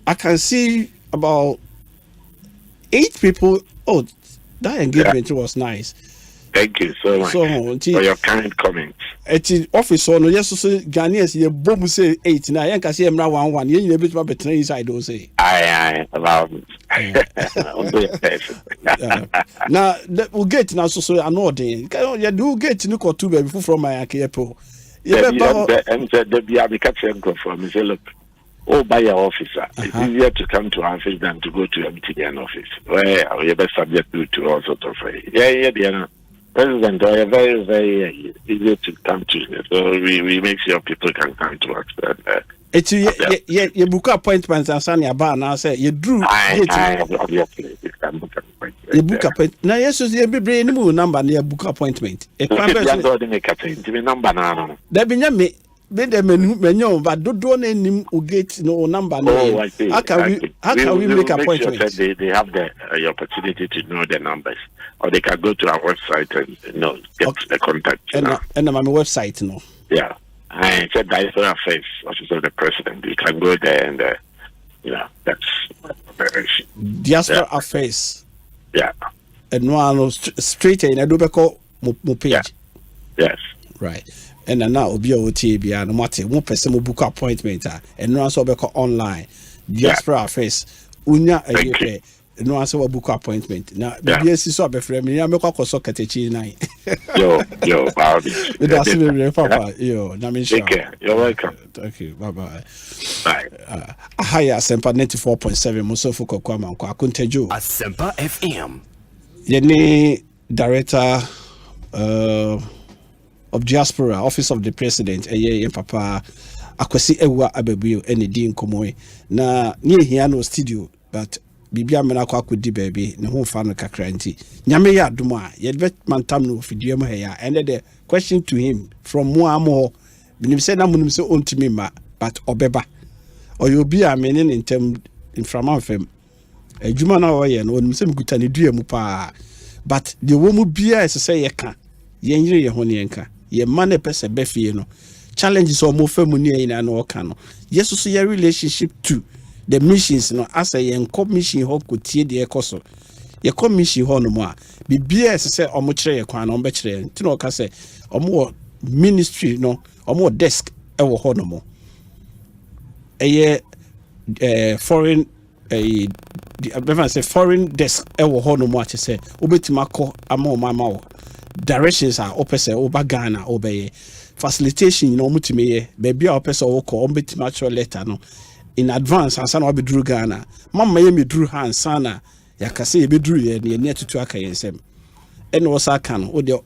I can see about 8 people. Oh, that engagement was nice.
Thank you so much for your kind comments.
At the office on yes, so Ghanaians, you boom say 8 now. You can see him now 1. You need to be trained inside those say.
Aye, about
now we'll get now so another. You do get no call 2 before from my airport.
Yeah, and said the be captured from me say look. Oh, by your officer. It's easier to come to our office than to go to a MTN office. Well, you're best subject to all sorts of President, are very, very easy to come to. So we make sure people can come to us.
It's you book appointments and send your bar now say you drew.
Obviously, you can book appointment.
You book appointment. Now, yes, you be bring new number near book appointment.
If you don't make a number now.
There be me. Be the menu, but don't name get no number.
I see.
How can we make appointments?
Sure they have the opportunity to know the numbers, or they can go to our website and get the contact.
And on my website, no.
Yeah, I said Diaspora Affairs, Office of the President. You can go there and that's
Diaspora Affairs.
Yeah.
And no straight in. I do call mo page.
Yeah. Yes.
Right. And now obi oti bia no mate one person mo book appointment and no also be online Diaspora Affairs unya ayepe no also book appointment na bia si so be frame me make so katechi nine
yo
that's me papa yo na me sure
you're welcome.
Thank you. Bye higher Asempa 94.7 mo so for Kwaku Amankwatia Akuntejo
Asempa FM
yeni director of Diaspora, Office of the President, Papa Akwasi Ewa Abebuyo, Nkomo. Na nye here no studio, but Bibia Mena Kwaku di baby, na home fan kakranti. Nyame ya duma, ye bet mantam no fidie mo heya. And the question to him from mo amo, binim say na munim say ontimi ma, but obeba. Or you be a meaning in term in framam Juma na oye no onim say mguta ne dua mu pa. But the woman bia is say ye ka. Yenjire ye ho ne yenka. Ye man pese befie no challenges or more family in no can yes so your relationship to the missions no as a yenko mission ho kotie de ekoso ye commission ho no mo a bibia se omo kire ye kwan no be kire nti no ka se omo ministry no omo desk e wo ho no mo foreign foreign desk e wo ho no mo a che se obetima kọ ama wo directions are opese over Ghana obey facilitation no mutime baby a opese woko obetima actual letter no in advance ansa na obeduru Ghana mama ye meduru hansa na yakase ye beduru ye ne atutu aka yensem ene wosa aka no o de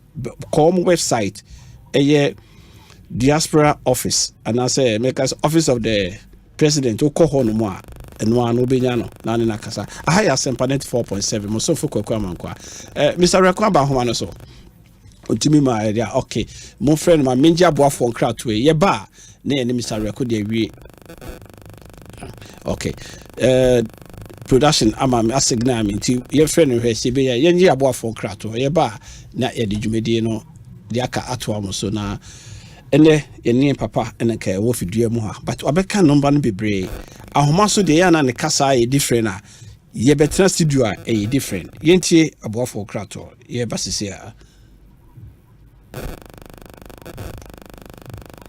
com website Diaspora office and I say make us Office of the President o ko ho no mo a eno an obenya no na ne nakasa ahaya Asempa 94.7 mo so for Kwaku Amankwatia Mr. Rekwaba ho no so Utimi ma area okay mo friend ma menja boafo nkrat we ye ba na ye Mr. Record dey wie okay production ama asignal me nti ye friend no hwe se be ye nje aboafo nkrat ye ba na ye de dwumedie no de aka ato am so na ene ye ne papa ene ka wo fidua mu ha but obeka number no bebre ahoma so de ya na ne kasa ye different a ye betra studio a ye different ye ntie aboafo nkrat ye ba sisi a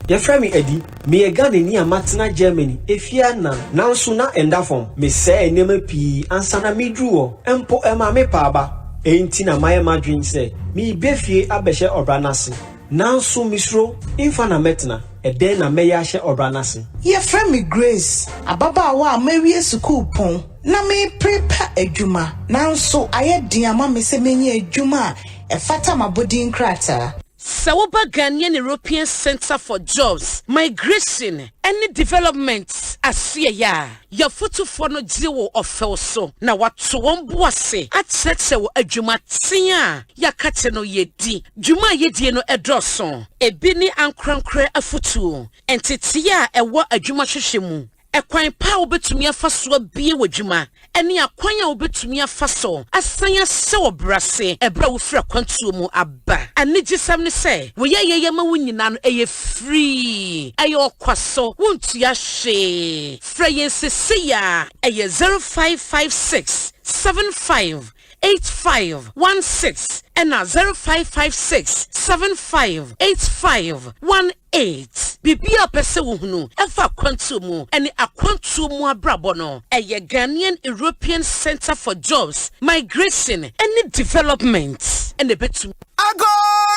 Your friend me Eddie, me a gun in Matana Germany. If you are now sooner and that form, me say name P and Sana me drew, Empo Emma me paba. enti na maye madwin se me befie abehye obranase nanso misro imfa na metna eden na meya hye obranase
ye friend me Grace ababa wa mawie school pon na me prepare adwuma nanso ayedin ama me se menye adwuma efata mabodin krata
Sawoba Ghanaian European Center for Jobs, Migration, and Development, Asia, your photo for no zero of Felso. Now what to one boise at Setso a Jumatia, Yakateno Yedi, Juma Yediano a drosson, a bini and crankre a futu, and Titia a what a Jumashishimu. A quine power betumi afaso bie wajuma ene akwanya obetumi afaso asanya se obrase ebra wo fra kwantu mu aba anigisam ne se wo ye ma wunyina no eye free ayo kwaso wontu ya hwe fra yensese ya eye 0556 75 8516 and 0556 75 8518 Bibia pese wo hunu efa kwantu mu ene akwantu mu abrabo no eye Ghanaian European Center for Jobs, Migration and Development and the betu
Ago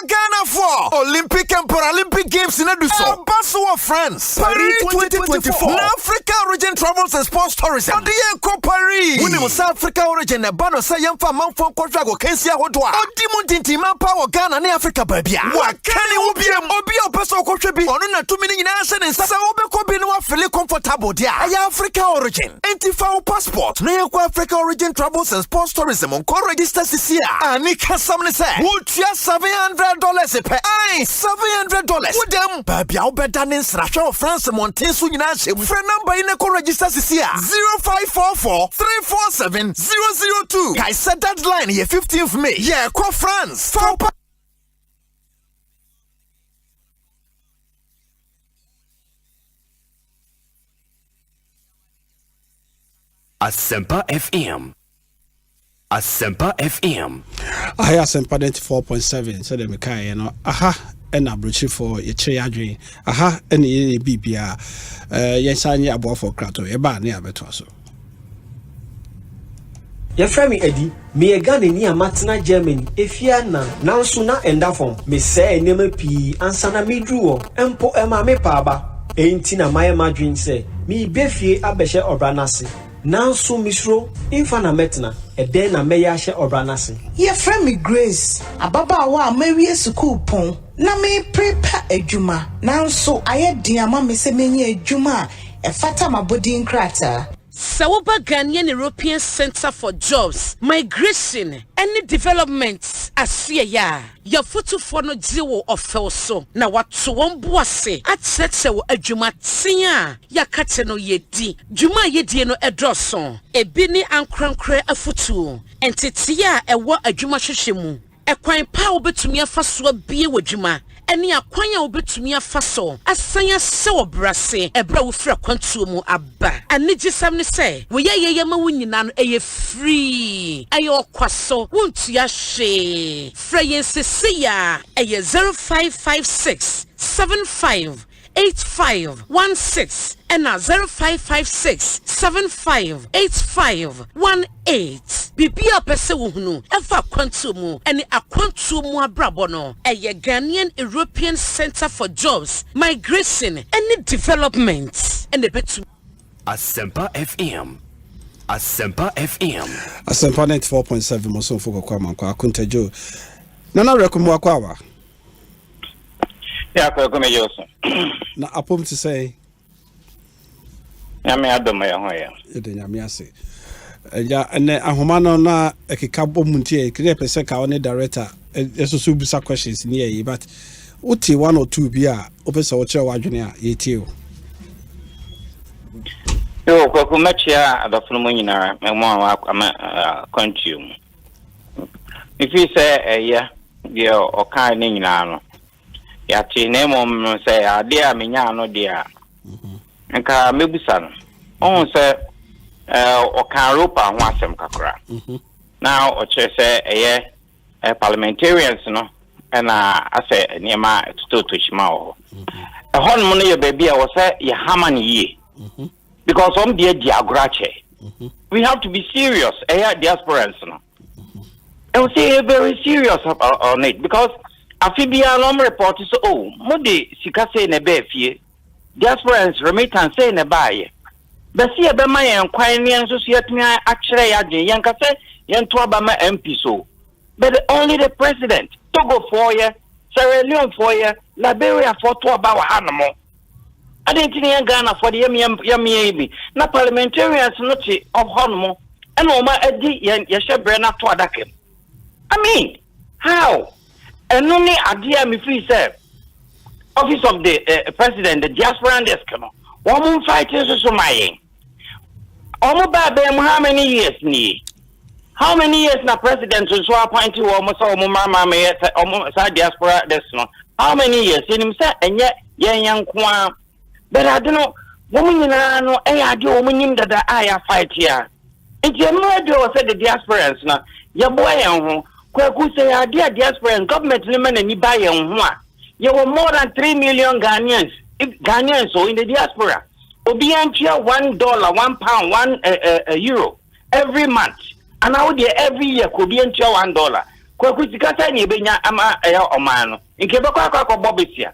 Ghana for Olympic and Paralympic Games in Aduso. Basso of France. Paris 2024. Africa Origin Travels and Sports Tourism. Odienko Paris. Winning South Africa Origin and Bano Sayam for Manfon Quadrago Kensia Hodwa. Odimuntinti Manpower Ghana and Africa Babia. Wakani Ubiam Obio Peso Kochebi. On 2 million nation and Sasaobe Kobino feel comfortable dia. Aya Africa Origin. Anti-foul passport. Nayako Africa Origin Travels and Sports Tourism on core register this year. Anika Samne say. $700 per eye. $700. With them, baby, I'll bet that in Srasha France Montesu Yinashi. Friend number in the register this year 0544 347 002. I said that line here 15th May. Yeah, call France.
Asempa FM. Asempa FM.
I Asempa 94.7. So the Mika, you know, aha, and Abrokyie for your chair, aha, and the BBA. Yes, I need a boy for Krato, a bar near Betoso.
Your friend me Eddie, me a Ghana near Matina Germany, if ya now sooner and that form, me say name P and sana me drew, empo ema me paba, ain't na my madrin say, me befie abeshe obranase. Nanso misro imfa na metna eden na meya hye obranase
ye friend me Grace ababa wa mawie school pon na me prepare adwuma nanso ayedin ama me se menye adwuma efata mabodin krata
Sawoba Ghanaian European Center for Jobs, Migration and Development, Asia, your photo for no zero of Felso. Now what to one boise at Setso a Jumatia, Yakateno Yedi, Juma Yediano a drosson, a bini and crankre a futu, and Titia a what a Jumashishimu. A quine power betumi afaso bie wajuma ene akwanya obetumi afaso asanya se obrase ebra wo fra kwantu mu aba anigisam ne se wo ye ma wunyina no eye free ayo kwaso wontu ya hwe fra yensese ya eye 0556 75 8516 and 0556 75 8518 Bibia pese wo hunu efa kwantu mu ene akwantu mu abrabo no eye Ghanaian European Center for Jobs, Migration and Development and the betu
Asempa FM. Asempa FM.
Asempa 94.7 Moson for Kwaku Amankwatia Jo. Nana rekomo akwa.
Yeah, Kwaku Mejoso.
Na apom to say
Yami adoma ya hoya.
Yede nyame ase. Ja ene ahoma no na ekeka bomuntie ekire pese ka one director esusu bisa questions ni yi but uti one or two bi a opese wo kire wadwene a yetie o.
Yo Kwaku machia adofunu mu nyinara memo a consume. If you say yeah dia okan ni nyinara no ya ti na mo say ade a menya no dia nka mebusa no on say okan ropa ho asem kakra now o che say parliamentarians no na ase niema to chima o hon mo no ye baby a wo say ye hamani ye because on the diagrache we have to be serious diasporans no
will say very serious on it because Afibia Lom report is Modi Sikase Nebefie, Diasporans remittance say Nebaye. Bessie Bema and Quine Associate me actually Yankase, Yantuabama MP so. But only the president, Togo for you, Sierra Leone for you, Liberia for 2 about animal. I didn't think Ghana for the yummy, not parliamentarians not of Honmo, and Oma Eddie Yasha Brenna to Adakim. I mean, how? And only idea me free say office of the president, the Diaspora and Eskimo. Woman fighting so my how many years ni? How many years na president so appointed almost mama me almost Diaspora Eskimo? How many years? In himself and yet young kwa. But I don't know, woman in no I do woman that I fight here. It's your mother said the Diasporans now. Your boy and Kwaku say idea Diaspora and government limit and you buy one. You were more than 3 million Ghanaians so in the diaspora. Obiantia $1, £1, €1 every month. And now there every year could be $1. Kwaku Sikata ni benya ama omano. In Quebec Bobisia.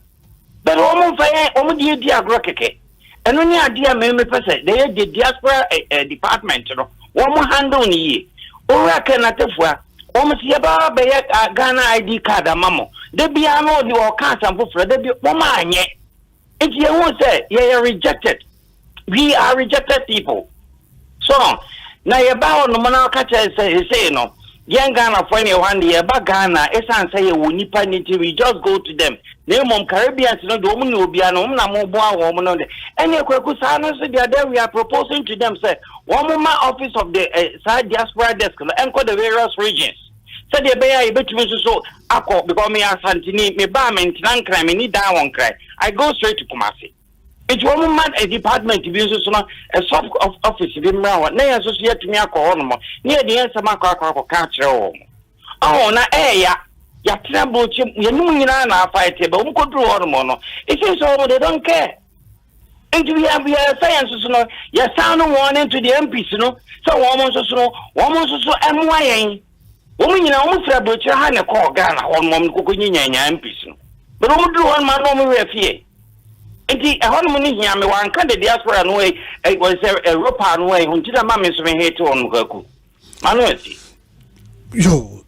But almost the Abrokyie. And only idea me person, they the diaspora department, one handle ye. Ora canatefua. Almost yaba be Ghana ID card a mamo. They be no the cars and for they be woman yet. If you won't say you are rejected, we are rejected people. So now you bow no man catch say no. Young Ghana for any 1 year, but Ghana, it's answer you nipa niti we just go to them. Name on Caribbeans, no woman will be an woman woman on the any Kwakusana so the other we are proposing to them say one woman office of the side diaspora desk and call the various regions. So the bear between so ako because me asantini me ba maintenance crime me need that one cry. I go straight to Kumasi. It's one woman a department to be so a sub office in Mrawa. Nay associate to me a near the answer my catcher. Oh na ya trouble you know na fight but we could do hormone. It is all they don't care. And we have science no ya sound warning to the MPs no so woman so MYN. Woman, you know, almost a butcher had a call Ghana on Mom Cooking and Peace. But I do one man over here. Indeed, a harmony here, me one kind of diaspora way, it was a European way, until the mammy is here to on Goku. Manueti.
Yo,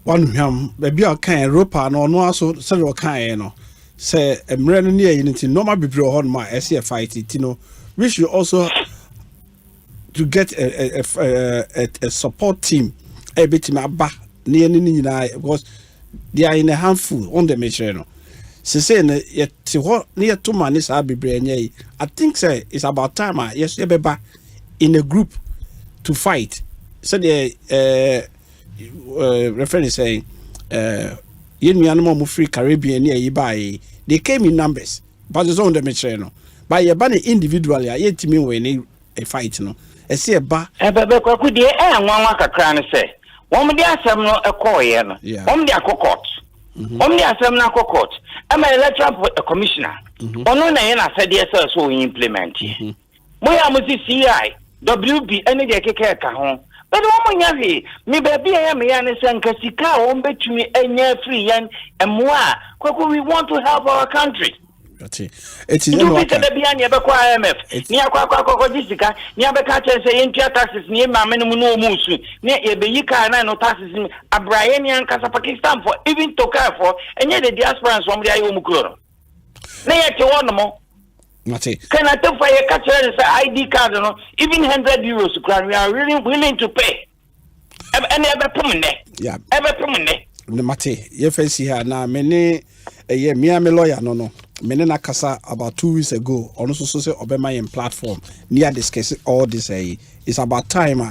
one him, baby, I can't Europa no so several kind, say a million near unity, no more be on my SC fight it, we should also to get a support team. A bit my back near because they are in a handful on the machine. She said, yet what near 2 months I'll be brain. I think, say, it's about time. Yes, you be back in a group to fight. So the reference saying, you animal free Caribbean near you buy. They came in numbers, but it's on the machine. By your bunny individually, I yet to me when a fight. I see a bar.
But could the air one like a crown say? One of the Assembly a coin, one the court, one the Assembly court. I'm an electoral commissioner. One on I said yes, so we implement. We are CI, WB, any day care home. But one yavi, me baby, I am a young and Casika won't bet me any free and moi. We want to help our country.
It is
not behind your IMF. Near Kwaku Jessica, near Becca say inter taxes near my minimum no musu, near Ebeyika and no taxes in Abrayanian Casa Pakistan for even to care for, and yet the diasporans from the Ayumukur. Nay, at one more. Can I tell for a catcher and say ID card, even €100 to crown, we are really willing to pay. And ever permanent. Yeah, ever permanent.
The Mate, your face here now, many a year, me and my lawyer, no. Menena Kasa about 2 weeks ago on social Obama platform near discussing all this. It's about time.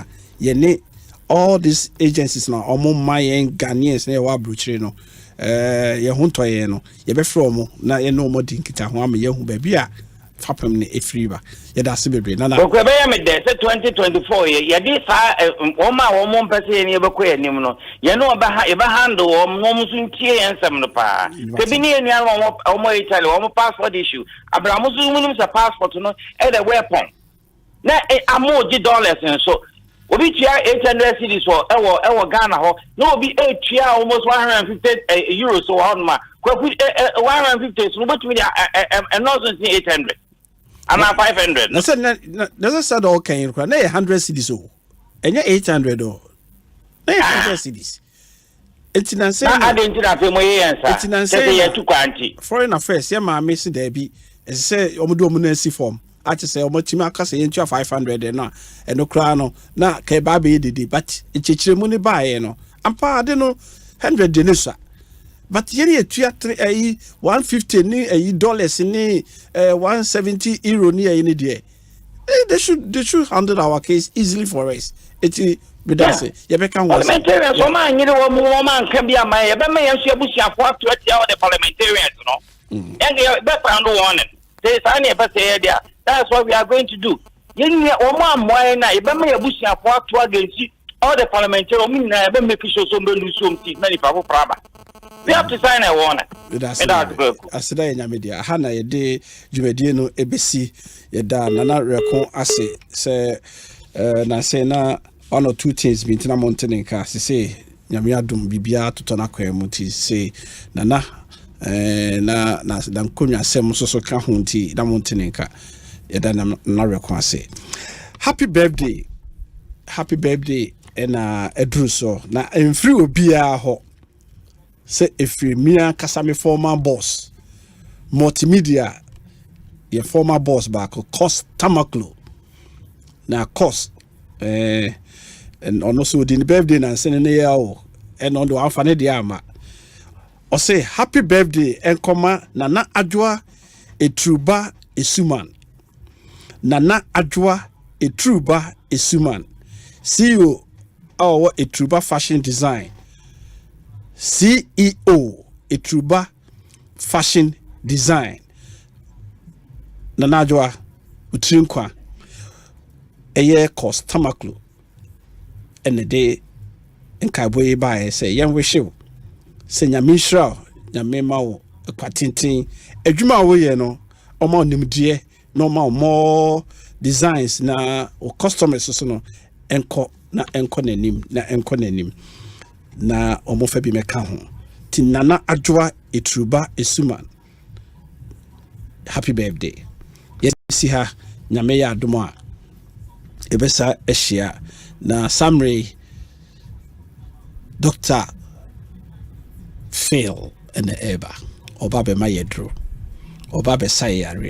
All these agencies now, my Ghanaians near Abrokyire no. Huntoye no. Be from na no more dinkita ho am baby a fapem ne efriba. That's bebre na.
Okwe me dey 2024 ye dey sa wo pese ne be ko anim no. Ye no ba handle wo so ntie ensem no pa. Ke bi ne enu wo Italy wo passport issue. Abramusu munum sa passport no e the weapon. Na amoji dollars and so Obi chia 800 cities for ewo Ghana ho. No obi chia almost 150 euros so on ma. Kwaku 150 so but me and not 800. And 500.
Na said okay, na 100 cities o. Enya 800 o. Na 100 cities. It's not saying
I didn't have mo yensa.
It's not saying
to kwanti.
Foreign affairs, yeah, ma miss there be. Say omudo omunesi form. I just say omotima ka say into 500 no no kra no na ke ba be didi but echichire mu ni ba ye no ampa ade no 100 de ne sa but ye ne atua 150 ni dollars ni 170 euro ni ye de they should handle our case easily for us it be that say ye be kan was
parliamentarians so man nyire wo man kan bia man ye be me yenso abusiafo ato atia wo the parliamentarians no e be found one say sani e be say there. That's what we are going to do. You Oma Moina, Ibama Yabusia to against all the parliamentary mina, make sure somebody lose something, many people. We have to sign a warning.
I said, in your media, Hannah, a day, Jumedino, ABC, Yada, Nana Recon, Assay, say, Nasena, 1 or 2 things, Bintina Mountain car, say, Yamia Dum Bibia to Tonaka Muti, say, Nana, na Nkomo Asempa so ka hunti da Mountain car. Happy birthday and edru so na emfiri obia ho say efiri mia kasame former boss multimedia your former boss back cost tamaklo na cost and also the birthday na sene na ya o and on the afane de ama o say happy birthday Nkomo Nana Adwoa Etruba Esuman Nana Adwoa Etruba Esuman, CEO of Etruba Fashion Design, CEO Etruba Fashion Design. Nana Adwoa Utrinkwa, a year cost Tamaklu, and the day in Kaiboy by say, young wish you, say Yamishra, Yamemao, a Quatintin, a Juma way, no, or more dear. No more designs na o customers so no enko nenim na omofa bi meka ho ti Nana Adwoa Etruba Esuman happy birthday yesi ha nyame ya adomo a ebesa ehia na summary Dr. Phil and the Eba oba be mayedro oba be sayare